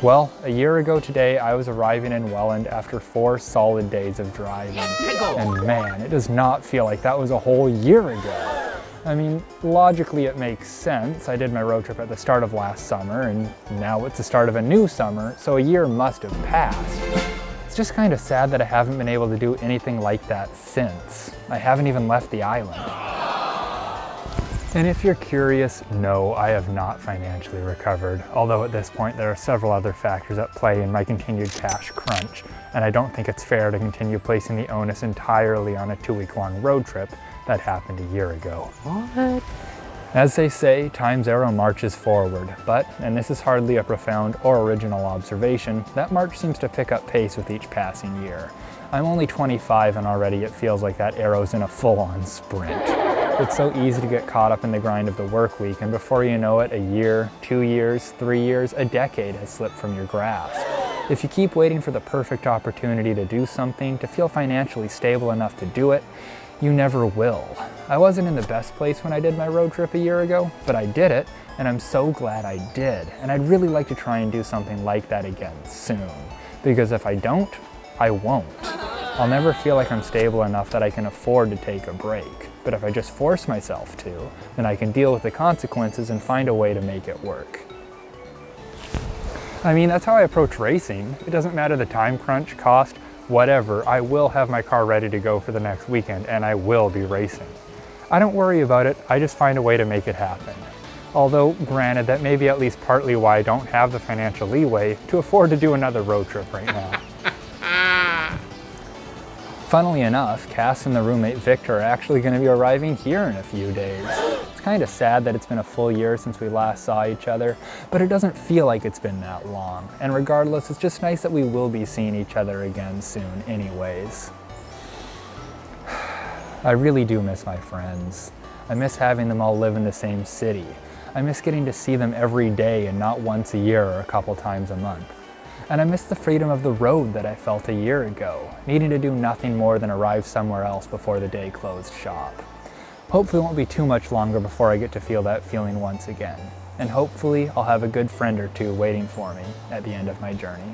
Well, a year ago today, I was arriving in Welland after 4 solid days of driving. And man, it does not feel like that was a whole year ago. I mean, logically it makes sense. I did my road trip at the start of last summer, and now it's the start of a new summer, so a year must have passed. It's just kind of sad that I haven't been able to do anything like that since. I haven't even left the island. And if you're curious, no, I have not financially recovered, although at this point there are several other factors at play in my continued cash crunch, and I don't think it's fair to continue placing the onus entirely on a 2-week-long road trip that happened a year ago. What? As they say, time's arrow marches forward, but, and this is hardly a profound or original observation, that march seems to pick up pace with each passing year. I'm only 25 and already it feels like that arrow's in a full-on sprint. It's so easy to get caught up in the grind of the work week, and before you know it, a year, 2 years, 3 years, a decade has slipped from your grasp. If you keep waiting for the perfect opportunity to do something, to feel financially stable enough to do it, you never will. I wasn't in the best place when I did my road trip a year ago, but I did it, and I'm so glad I did. And I'd really like to try and do something like that again soon. Because if I don't, I won't. I'll never feel like I'm stable enough that I can afford to take a break. But if I just force myself to, then I can deal with the consequences and find a way to make it work. I mean, that's how I approach racing. It doesn't matter the time crunch, cost, whatever, I will have my car ready to go for the next weekend and I will be racing. I don't worry about it, I just find a way to make it happen. Although, granted, that may be at least partly why I don't have the financial leeway to afford to do another road trip right now. Funnily enough, Cass and the roommate Victor are actually going to be arriving here in a few days. It's kind of sad that it's been a full year since we last saw each other, but it doesn't feel like it's been that long. And regardless, it's just nice that we will be seeing each other again soon anyways. I really do miss my friends. I miss having them all live in the same city. I miss getting to see them every day and not once a year or a couple times a month. And I miss the freedom of the road that I felt a year ago, needing to do nothing more than arrive somewhere else before the day closed shop. Hopefully it won't be too much longer before I get to feel that feeling once again. And hopefully I'll have a good friend or two waiting for me at the end of my journey.